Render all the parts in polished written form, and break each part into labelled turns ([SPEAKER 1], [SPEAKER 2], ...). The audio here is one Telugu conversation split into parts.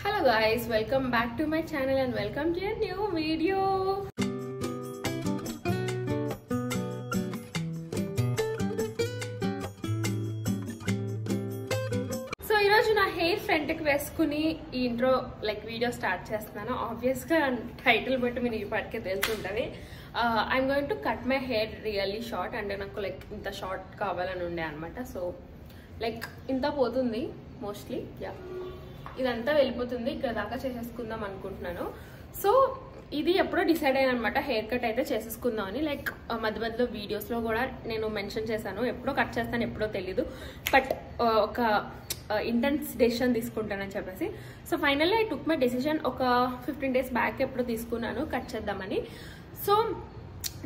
[SPEAKER 1] Hello guys, welcome back to my channel and welcome to a new video. So ఈరోజు నా హెయిర్ ఫ్రంట్ కి వేసుకుని ఈ ఇంట్రో వీడియో స్టార్ట్ చేస్తున్నాను. ఆబ్వియస్ గా టైటిల్ బట్టి మీరు ఈ పాటికే తెలుసుంటది. I'm going to cut my hair really short. అంటే నాకు ఇంత షార్ట్ కావాలని ఉండే అనమాట. సో ఇంత పోతుంది మోస్ట్లీ. యా, ఇదంతా వెళ్ళిపోతుంది. ఇక్కడ దాకా చేసేసుకుందాం అనుకుంటున్నాను. సో ఇది ఎప్పుడో డిసైడ్ అయ్యాను అనమాట, హెయిర్ కట్ అయితే చేసేసుకుందాం అని. మధ్య మధ్యలో వీడియోస్లో కూడా నేను మెన్షన్ చేశాను, ఎప్పుడో కట్ చేస్తాను ఎప్పుడో తెలీదు, బట్ ఒక ఇంటెన్స్ డెసిషన్ తీసుకుంటానని చెప్పేసి. So finally I took my decision. ఒక 15 days బ్యాక్ ఎప్పుడో తీసుకున్నాను కట్ చేద్దామని. సో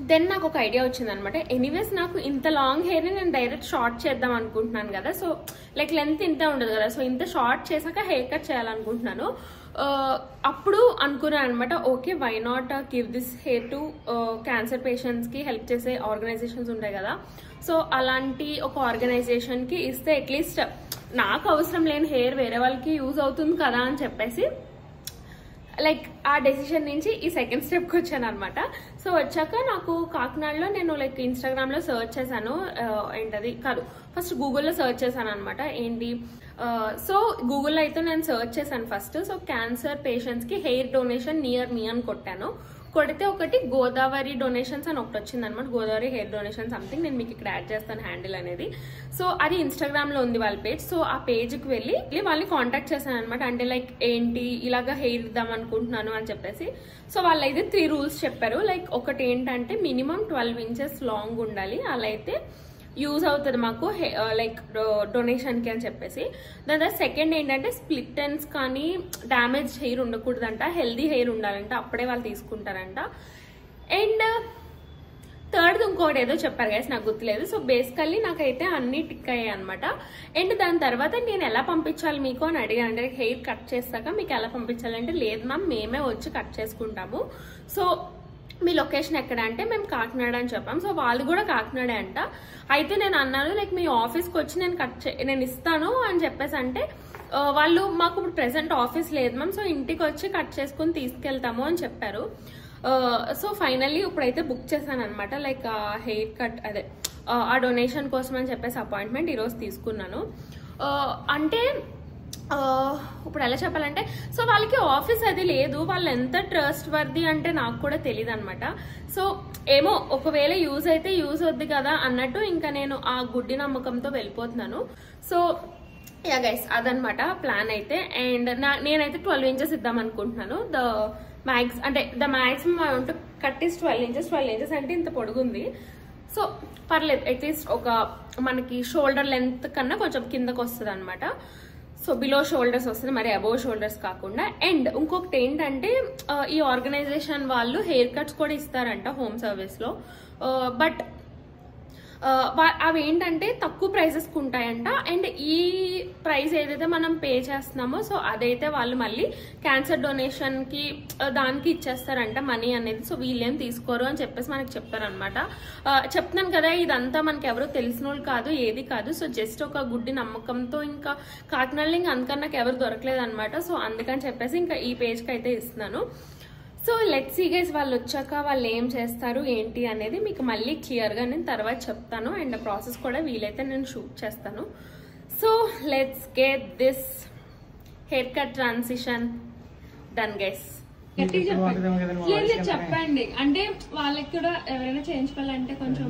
[SPEAKER 1] దెన్ నాకు ఒక ఐడియా వచ్చింది అనమాట. ఎనీవేస్ నాకు ఇంత లాంగ్ హెయిర్ని నేను డైరెక్ట్ షార్ట్ చేద్దాం అనుకుంటున్నాను కదా. సో లెంత్ ఇంత ఉండదు కదా. సో ఇంత షార్ట్ చేశాక హెయిర్ కట్ చేయాలనుకుంటున్నాను. అప్పుడు అనుకున్నాను అనమాట, okay why not give this hair to cancer పేషెంట్స్కి హెల్ప్ చేసే ఆర్గనైజేషన్స్ ఉంటాయి కదా. సో అలాంటి ఒక ఆర్గనైజేషన్కి ఇస్తే అట్లీస్ట్ నాకు అవసరం లేని హెయిర్ వేరే వాళ్ళకి యూజ్ అవుతుంది కదా అని చెప్పేసి ఆ డెసిషన్ నుంచి ఈ సెకండ్ స్టెప్కి వచ్చాను అనమాట. సో వచ్చాక నాకు కాకినాడలో నేను ఇన్స్టాగ్రామ్లో సర్చ్ చేశాను. ఏంటది కాదు, ఫస్ట్ గూగుల్లో సర్చ్ చేశాను అనమాట. ఏంటి సో గూగుల్లో అయితే నేను సర్చ్ చేశాను ఫస్ట్. సో క్యాన్సర్ పేషెంట్స్కి హెయిర్ డొనేషన్ నియర్ మీ అని కొట్టాను. కొడితే ఒకటి గోదావరి డొనేషన్స్ అని ఒకటి వచ్చింది అనమాట. Godavari hair donation something. నేను మీకు ఇక్కడ యాడ్ చేస్తాను హ్యాండిల్ అనేది. సో అది ఇన్స్టాగ్రామ్లో ఉంది వాళ్ళ పేజ్. సో ఆ పేజ్కి వెళ్ళి వాళ్ళని కాంటాక్ట్ చేశాను అనమాట. అంటే ఏంటి ఇలాగా హెయిర్ ఇద్దాం అనుకుంటున్నాను అని చెప్పేసి. సో వాళ్ళు అయితే 3 rules చెప్పారు. ఒకటి ఏంటంటే మినిమం 12 inches లాంగ్ ఉండాలి, అలా అయితే యూజ్ అవుతుంది మాకు డొనేషన్కి అని చెప్పేసి. దాని తర్వాత సెకండ్ ఏంటంటే స్ప్లిట్ ఎండ్స్ కానీ డ్యామేజ్ హెయిర్ ఉండకూడదంట, హెల్దీ హెయిర్ ఉండాలంట, అప్పుడే వాళ్ళు తీసుకుంటారంట. అండ్ థర్డ్ ఇంకోటి ఏదో చెప్పారు గైస్, నాకు గుర్తులేదు. సో బేసికల్లీ నాకైతే అన్ని టిక్ అయ్యాయి అనమాట. అండ్ దాని తర్వాత నేను ఎలా పంపించాలి మీకు అని అడిగాను. అంటే హెయిర్ కట్ చేస్తాక మీకు ఎలా పంపించాలి అంటే, లేదు మ్యామ్ మేమే వచ్చి కట్ చేసుకుంటాము. సో మీ లొకేషన్ ఎక్కడ అంటే మేము కాకినాడ అని చెప్పాం. సో వాళ్ళు కూడా కాకినాడే అంట. అయితే నేను అన్నాను మీ ఆఫీస్కి వచ్చి నేను ఇస్తాను అని చెప్పేసి అంటే వాళ్ళు మాకు ఇప్పుడు ప్రెసెంట్ ఆఫీస్ లేదు మ్యామ్, సో ఇంటికి వచ్చి కట్ చేసుకుని తీసుకెళ్తాము అని చెప్పారు. సో ఫైనల్లీ ఇప్పుడైతే బుక్ చేశాను అనమాట. హెయిర్ కట్ అదే ఆ డొనేషన్ కోసం అని చెప్పేసి అపాయింట్మెంట్ ఈరోజు తీసుకున్నాను. అంటే ఇప్పుడు ఎలా చెప్పాలంటే, సో వాళ్ళకి ఆఫీస్ అది లేదు. వాళ్ళు ఎంత ట్రస్ట్ వర్ది అంటే నాకు కూడా తెలియదు అనమాట. సో ఏమో ఒకవేళ యూజ్ అయితే యూజ్ వద్దు కదా అన్నట్టు ఇంకా నేను ఆ గుడ్డి నమ్మకంతో వెళ్ళిపోతున్నాను. సో యా గైస్, అదనమాట ప్లాన్ అయితే. అండ్ నేనైతే 12 inches ఇద్దాం అనుకుంటున్నాను. The maximum I want to cut is 12 inches. 12 inches అంటే ఇంత పొడుగుంది. సో పర్లేదు, అట్లీస్ట్ ఒక మనకి షోల్డర్ లెంత్ కన్నా కొంచెం కిందకు వస్తుంది అనమాట. సో బిలో షోల్డర్స్ వస్తుంది, మరి అబోవ్ షోల్డర్స్ కాకుండా. అండ్ ఇంకొకటి ఏంటంటే ఈ ఆర్గనైజేషన్ వాళ్ళు హెయిర్ కట్స్ కూడా ఇస్తారంట హోమ్ సర్వీస్లో. బట్ అవి ఏంటంటే తక్కువ ప్రైసెస్కి ఉంటాయంట. అండ్ ఈ ప్రైస్ ఏదైతే మనం పే చేస్తున్నామో సో అదైతే వాళ్ళు మళ్ళీ క్యాన్సర్ డొనేషన్కి దానికి ఇచ్చేస్తారంట మనీ అనేది. సో వీళ్ళేం తీసుకోరు అని చెప్పేసి మనకి చెప్తారనమాట. చెప్తున్నాను కదా, ఇదంతా మనకి ఎవరు తెలిసిన వాళ్ళు కాదు, ఏది కాదు. సో జస్ట్ ఒక గుడ్డి నమ్మకంతో ఇంకా కాకినాడలో ఇంకా అందుకని నాకు ఎవరు దొరకలేదు అనమాట. సో అందుకని చెప్పేసి ఇంకా ఈ పేజ్కి అయితే ఇస్తున్నాను. సో లెట్స్ సీ గైస్, వాళ్ళు వచ్చాక వాళ్ళు ఏం చేస్తారు ఏంటి అనేది మీకు మళ్ళీ క్లియర్గా నేను తర్వాత చెప్తాను. అండ్ ప్రాసెస్ కూడా వీలైతే నేను షూట్ చేస్తాను. So let's get this hair cut transition done guys. చెప్పండి, అంటే వాళ్ళకి కూడా ఎవరైనా చేయించుకోవాలంటే కొంచెం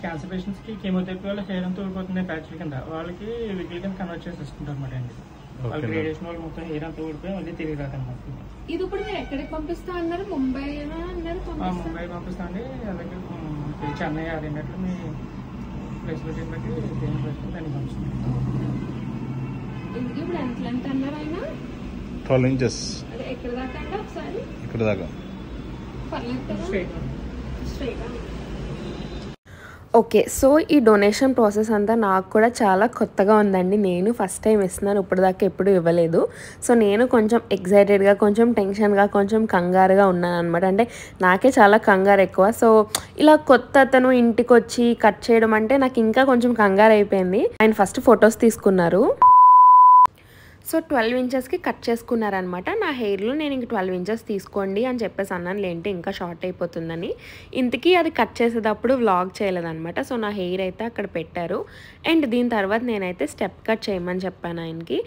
[SPEAKER 2] క్యాన్సర్ పేషెంట్స్ కి కీమోథెరపీ వల్ల హెయిర్ అంతా ఊడిపోతుంది ప్యాచ్ల కింద, వాళ్ళకి విగ్గిల్ కింద కన్వర్ట్ చేసి తీసుకుంటారు అనమాట అండి. వాళ్ళకి రేడియేషన్ వల్ల మొత్తం హెయిర్ అంతా ఊడిపోయి మళ్ళీ తిరిగి రాదన్నమాట.
[SPEAKER 1] ఇది ఇప్పుడు మీరు ఎక్కడికి పంపిస్తా అన్నారు? ముంబై అన్నారు.
[SPEAKER 2] ముంబై పంపిస్తా అండి. అలాగే చెన్నై అడిగినట్లు మీ ఫెసిలిటీని బట్టి దాన్ని పంపిస్తాం.
[SPEAKER 1] ఇప్పుడు ఎంత లెంత్ అన్నారు ఆయన?
[SPEAKER 3] 12 inches.
[SPEAKER 1] అదే ఎక్కడ దాకా అంటే ఒకసారి
[SPEAKER 3] ఇక్కడ దాకా
[SPEAKER 1] పర్లేదు కదా, స్ట్రైట్.
[SPEAKER 4] ఓకే, సో ఈ డొనేషన్ ప్రాసెస్ అంతా నాకు కూడా చాలా కొత్తగా ఉందండి. నేను ఫస్ట్ టైం ఇస్తున్నాను, ఇప్పటిదాకా ఎప్పుడు ఇవ్వలేదు. సో నేను కొంచెం ఎక్సైటెడ్గా, కొంచెం టెన్షన్గా, కొంచెం కంగారుగా ఉన్నాను అనమాట. అంటే నాకే చాలా కంగారు ఎక్కువ. సో ఇలా కొత్త అతను ఇంటికి వచ్చి కట్ చేయడం అంటే నాకు ఇంకా కొంచెం కంగారు అయిపోయింది. ఆయన ఫస్ట్ ఫొటోస్ తీసుకున్నారు. సో 12 ఇంచెస్కి కట్ చేసుకున్నారనమాట. నా హెయిర్లో నేను ఇంక 12 ఇంచెస్ తీసుకోండి అని చెప్పేసి అన్నాను, లేంటే ఇంకా షార్ట్ అయిపోతుందని. ఇంతకీ అది కట్ చేసేటప్పుడు వ్లాగ్ చేయలేదనమాట. సో నా హెయిర్ అయితే అక్కడ పెట్టారు. అండ్ దీని తర్వాత నేనైతే స్టెప్ కట్ చేయమని చెప్పాను ఆయనకి.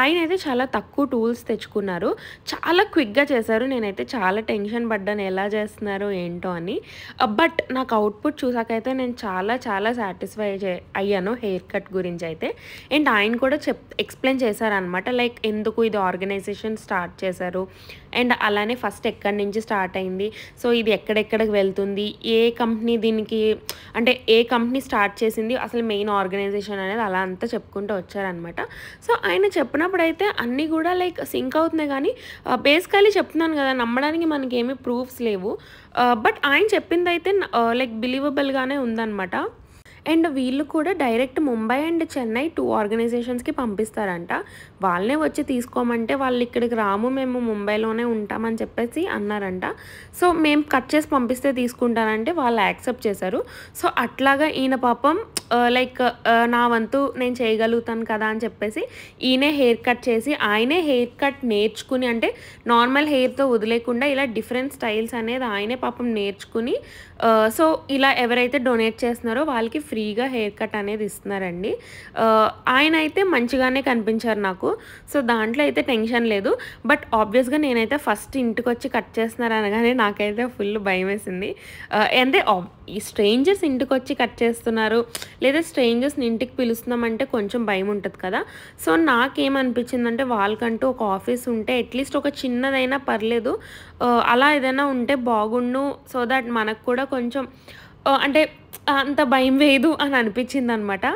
[SPEAKER 4] ఆయన అయితే చాలా తక్కువ టూల్స్ తెచ్చుకున్నారు, చాలా క్విక్గా చేశారు. నేనైతే చాలా టెన్షన్ పడ్డాను ఎలా చేస్తున్నారో ఏంటో అని. బట్ నాకు అవుట్పుట్ చూసాకైతే నేను చాలా చాలా సాటిస్ఫై అయ్యాను హెయిర్ కట్ గురించి అయితే. అండ్ ఆయన కూడా ఎక్స్ప్లెయిన్ చేశారు అనమాట, లైక్ ఎందుకు ఇది ఆర్గనైజేషన్ స్టార్ట్ చేశారు అండ్ అలానే ఫస్ట్ ఎక్కడి నుంచి స్టార్ట్ అయింది, సో ఇది ఎక్కడెక్కడికి వెళ్తుంది, ఏ కంపెనీ దీనికి అంటే ఏ కంపెనీ స్టార్ట్ చేసింది, అసలు మెయిన్ ఆర్గనైజేషన్ అనేది అలా అంతా చెప్పుకుంటూ వచ్చారనమాట. సో ఆయన చెప్పినప్పుడు అయితే అన్నీ కూడా లైక్ సింక్ అవుతున్నాయి, కానీ బేసికలీ చెప్తున్నాను కదా, నమ్మడానికి మనకి ఏమీ ప్రూఫ్స్ లేవు. బట్ ఆయన చెప్పింది అయితే లైక్ బిలీవబుల్గానే ఉందన్నమాట. అండ్ వీళ్ళు కూడా డైరెక్ట్ ముంబై అండ్ చెన్నై 2 ఆర్గనైజేషన్స్కి పంపిస్తారంట. వాళ్ళనే వచ్చి తీసుకోమంటే వాళ్ళు ఇక్కడికి రాము, మేము ముంబైలోనే ఉంటామని చెప్పేసి అన్నారంట. సో మేము కట్ చేసి పంపిస్తే తీసుకుంటానంటే వాళ్ళు యాక్సెప్ట్ చేశారు. సో అట్లాగా ఈయన పాపం లైక్ నా వంతు నేను చేయగలుగుతాను కదా అని చెప్పేసి ఈయనే హెయిర్ కట్ చేసి ఆయనే హెయిర్ కట్ నేర్చుకుని, అంటే నార్మల్ హెయిర్తో వదిలేకుండా ఇలా డిఫరెంట్ స్టైల్స్ అనేది ఆయనే పాపం నేర్చుకుని, సో ఇలా ఎవరైతే డొనేట్ చేస్తున్నారో వాళ్ళకి ఫ్రీగా హెయిర్ కట్ అనేది ఇస్తున్నారండి. ఆయన అయితే మంచిగానే కనిపించారు నాకు, సో దాంట్లో అయితే టెన్షన్ లేదు. బట్ ఆబ్వియస్గా నేనైతే ఫస్ట్ ఇంటికి వచ్చి కట్ చేస్తున్నారు అనగానే నాకైతే ఫుల్ భయం వేసింది. అంటే ఈ స్ట్రేంజర్స్ ఇంటికి వచ్చి కట్ చేస్తున్నారు లేదా స్ట్రేంజర్స్ని ఇంటికి పిలుస్తున్నామంటే కొంచెం భయం ఉంటుంది కదా. సో నాకేమనిపించిందంటే వాళ్ళకంటూ ఒక ఆఫీస్ ఉంటే అట్లీస్ట్ ఒక చిన్నదైనా పర్లేదు, అలా ఏదైనా ఉంటే బాగుండు, సో దట్ మనకు కూడా కొంచెం అంటే అంత భయం వేయదు అని అనిపించింది అనమాట.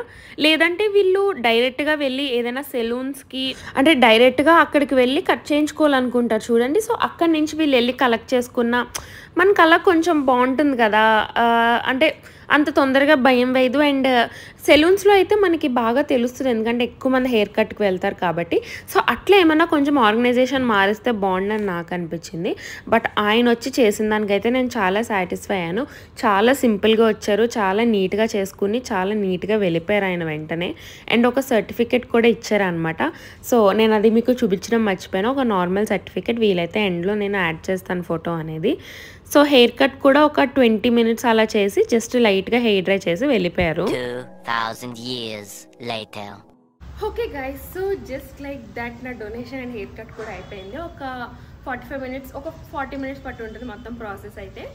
[SPEAKER 4] లేదంటే వీళ్ళు డైరెక్ట్గా వెళ్ళి ఏదైనా సెలూన్స్కి అంటే డైరెక్ట్గా అక్కడికి వెళ్ళి కట్ చేయించుకోవాలనుకుంటారు చూడండి. సో అక్కడి నుంచి వీళ్ళు వెళ్ళి కలెక్ట్ చేసుకున్న మనకు అలా కొంచెం బాగుంటుంది కదా, అంటే అంత తొందరగా భయం వేయదు. అండ్ సెలూన్స్లో అయితే మనకి బాగా తెలుస్తుంది, ఎందుకంటే ఎక్కువ మంది హెయిర్ కట్కి వెళ్తారు కాబట్టి. సో అట్లా ఏమన్నా కొంచెం ఆర్గనైజేషన్ మారిస్తే బాగుండని నాకు అనిపించింది. బట్ ఆయన వచ్చి చేసిన దానికైతే నేను చాలా సాటిస్ఫై అయ్యాను. చాలా సింపుల్గా వచ్చారు, చాలా నీట్గా చేసుకుని చాలా నీట్గా వెళ్ళిపోయారు ఆయన వెంటనే. అండ్ ఒక సర్టిఫికెట్ కూడా ఇచ్చారనమాట. సో నేను అది మీకు చూపించడం మర్చిపోయాను, ఒక నార్మల్ సర్టిఫికెట్. వీలైతే ఎండ్లో నేను యాడ్ చేస్తాను ఫోటో అనేది. సో హెయిర్ కట్ కూడా ఒక 20 minutes అలా చేసి జస్ట్ లైట్గా హెయిర్ డ్రై చేసి వెళ్ళిపోయారు.
[SPEAKER 3] 2000 years later.
[SPEAKER 1] Okay guys, so just like that నా డొనేషన్ అండ్ హెయిర్ కట్ కూడా అయిపోయింది. ఒక 45 minutes, ఒక 40 minutes పట్టు ఉంటుంది మొత్తం ప్రాసెస్ అయితే.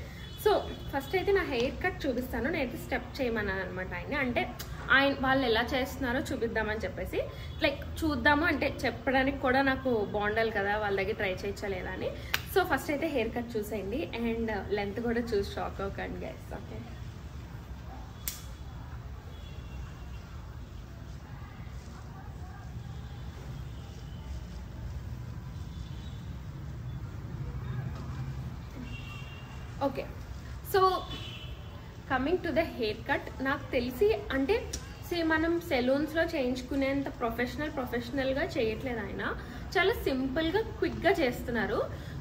[SPEAKER 1] సో ఫస్ట్ అయితే నా హెయిర్ కట్ చూపిస్తాను. నేనైతే స్టెప్ చేయమన్నాను అనమాట ఆయన, అంటే వాళ్ళు ఎలా చేస్తున్నారో చూపిద్దామని చెప్పేసి, లైక్ చూద్దాము అంటే చెప్పడానికి కూడా నాకు బాగుండాలి కదా, వాళ్ళ దగ్గర ట్రై చేయొచ్చా లేదా అని. సో ఫస్ట్ అయితే హెయిర్ కట్ చూసేయండి అండ్ లెంత్ కూడా చూసి షాక్ అవ్వకండి guys. Okay, okay. So coming to the hair cut, నాకు తెలిసి అంటే మనం సెలూన్స్లో చేయించుకునేంత ప్రొఫెషనల్గా చేయట్లేదు ఆయన, చాలా సింపుల్గా క్విక్గా చేస్తున్నారు.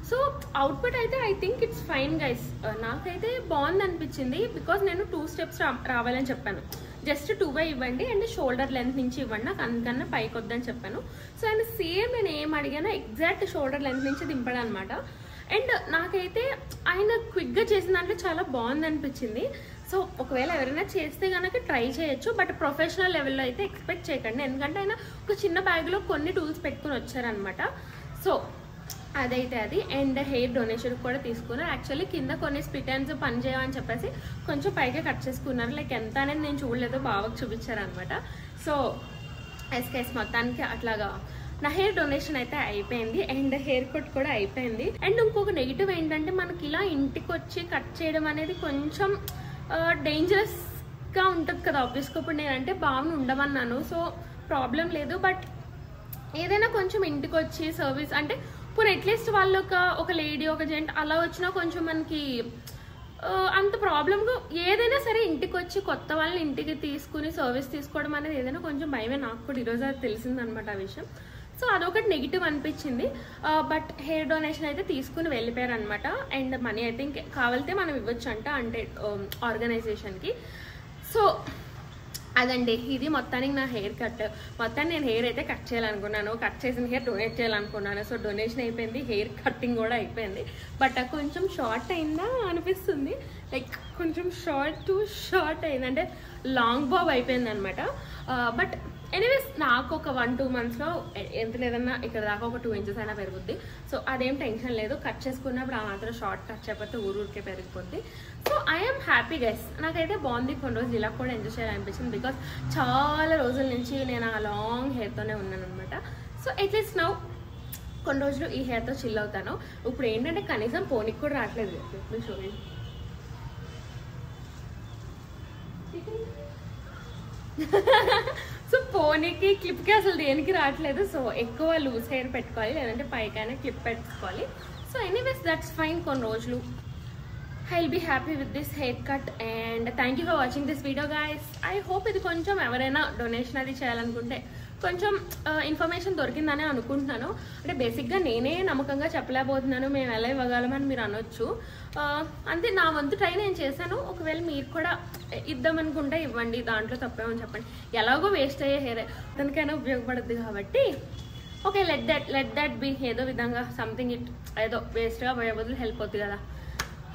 [SPEAKER 1] సో అవుట్పుట్ అయితే I think it's fine guys. నాకైతే బాగుంది అనిపించింది, బికాజ్ నేను 2 steps రావాలని చెప్పాను. జస్ట్ 2 ఇవ్వండి అండ్ షోల్డర్ లెంత్ నుంచి ఇవ్వండి, నాకు అందుకన్నా పైకి వద్దని చెప్పాను. సో ఆయన సేమ్ నేను ఏం అడిగానో ఎగ్జాక్ట్ షోల్డర్ లెంత్ నుంచి దింపడం అనమాట. అండ్ నాకైతే ఆయన క్విక్గా చేసిన దాంట్లో చాలా బాగుంది అనిపించింది. సో ఒకవేళ ఎవరైనా చేస్తే కనుక ట్రై చేయొచ్చు, బట్ ప్రొఫెషనల్ లెవెల్లో అయితే ఎక్స్పెక్ట్ చేయకండి, ఎందుకంటే ఆయన ఒక చిన్న బ్యాగ్లో కొన్ని టూల్స్ పెట్టుకుని వచ్చారనమాట. సో అదైతే అది. అండ్ హెయిర్ డొనేషన్ కూడా తీసుకున్నారు. యాక్చువల్లీ కింద కొన్ని స్ప్లిట్ ఎండ్స్ పని చేయమని చెప్పేసి కొంచెం పైగా కట్ చేసుకున్నారు, లైక్ ఎంత అనేది నేను చూడలేదు, బావకు చూపించారనమాట. సో ఎస్కేస్ మొత్తానికి అట్లాగా నా హెయిర్ డొనేషన్ అయితే అయిపోయింది అండ్ హెయిర్ కట్ కూడా అయిపోయింది. అండ్ ఇంకొక నెగిటివ్ ఏంటంటే మనకి ఇలా ఇంటికి వచ్చి కట్ చేయడం అనేది కొంచెం డేంజరస్గా ఉంటుంది కదా. ఆబ్వియస్గా ఇప్పుడు నేనంటే బాగా ఉండమన్నాను, సో ప్రాబ్లం లేదు. బట్ ఏదైనా కొంచెం ఇంటికి వచ్చి సర్వీస్ అంటే ఇప్పుడు అట్లీస్ట్ వాళ్ళు ఒక లేడీ ఒక జెంట్ అలా వచ్చినా కొంచెం మనకి అంత ప్రాబ్లంగా, ఏదైనా సరే ఇంటికి వచ్చి కొత్త వాళ్ళని ఇంటికి తీసుకుని సర్వీస్ తీసుకోవడం అనేది ఏదైనా కొంచెం భయమే. నాకు కూడా ఈరోజు అది తెలిసిందనమాట ఆ విషయం. సో అదొకటి నెగిటివ్ అనిపించింది. బట్ హెయిర్ డొనేషన్ అయితే తీసుకుని వెళ్ళిపోయారు అనమాట. అండ్ మనీ అయితే కావాలితే మనం ఇవ్వచ్చు అంటే ఆర్గనైజేషన్కి. సో అదండి ఇది మొత్తానికి నా హెయిర్ కట్. మొత్తాన్ని నేను హెయిర్ అయితే కట్ చేయాలనుకున్నాను, కట్ చేసిన హెయిర్ డొనేట్ చేయాలనుకున్నాను. సో డొనేషన్ అయిపోయింది, హెయిర్ కట్టింగ్ కూడా అయిపోయింది. బట్ కొంచెం షార్ట్ అయిందా అనిపిస్తుంది, లైక్ కొంచెం షార్ట్ అయింది, అంటే లాంగ్ బాబ్ అయిపోయింది అనమాట. బట్ ఎనీవేస్ నాకు ఒక 1-2 monthsలో ఎంత లేదన్నా ఇక్కడ దాకా ఒక 2 inches అయినా పెరుగుద్ది. సో అదేం టెన్షన్ లేదు, కట్ చేసుకున్నప్పుడు ఆ మాత్రం షార్ట్ కట్ చేయకపోతే ఊరికే పెరిగిపోద్ది. సో ఐఎమ్ హ్యాపీ గైస్, నాకైతే బాగుంది. కొన్ని రోజులు ఇలా కూడా ఎంజాయ్ చేయాలనిపించింది, బికాస్ చాలా రోజుల నుంచి నేను ఆ లాంగ్ హెయిర్తోనే ఉన్నాను అనమాట. సో అట్లీస్ట్ నౌ కొన్ని రోజులు ఈ హెయిర్తో చిల్ అవుతాను. ఇప్పుడు ఏంటంటే కనీసం పోనీకి కూడా రావట్లేదు. సో పోనీకి క్లిప్కి అసలు దేనికి రావట్లేదు. సో ఎక్కువ లూజ్ హెయిర్ పెట్టుకోవాలి, లేదంటే పైకైనా క్లిప్ పెట్టుకోవాలి. So anyways that's fine. కొన్ని రోజులు I'll be happy with this haircut and thank you for watching this video guys. I hope ఇది కొంచెం ఎవరైనా డొనేషన్ అది చేయాలనుకుంటే కొంచెం ఇన్ఫర్మేషన్ దొరికిందని అనుకుంటున్నాను. అంటే బేసిక్గా నేనే నమ్మకంగా చెప్పలేకపోతున్నాను, మేము ఎలా ఇవ్వగలమని మీరు అనొచ్చు. అంతే, నా వంతు ట్రై నేను చేశాను. ఒకవేళ మీరు కూడా ఇద్దామనుకుంటే ఇవ్వండి, దాంట్లో తప్పేమని చెప్పండి. ఎలాగో వేస్ట్ అయ్యే హెయిర్ దానికైనా ఉపయోగపడుద్ది కాబట్టి ఓకే, లెట్ దట్ బి. ఏదో విధంగా సంథింగ్ ఏదో వేస్ట్గా పోయే బదులు హెల్ప్ అవుతుంది కదా.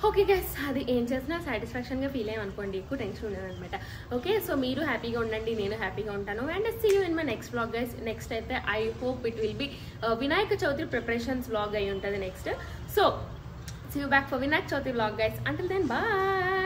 [SPEAKER 1] ఓకే గైస్, అది ఏం చేసినా సాటిస్ఫాక్షన్గా ఫీల్ అయ్యామనుకోండి, ఎక్కువ టెన్షన్ ఉండదన్నమాట. ఓకే, సో మీరు హ్యాపీగా ఉండండి, నేను హ్యాపీగా ఉంటాను. And see you in my next vlog guys. Next అయితే I hope it will be Vinayaka Chavithi preparations vlog అయి ఉంటుంది next. So see you back for Vinayaka Chavithi vlog guys. Until then bye.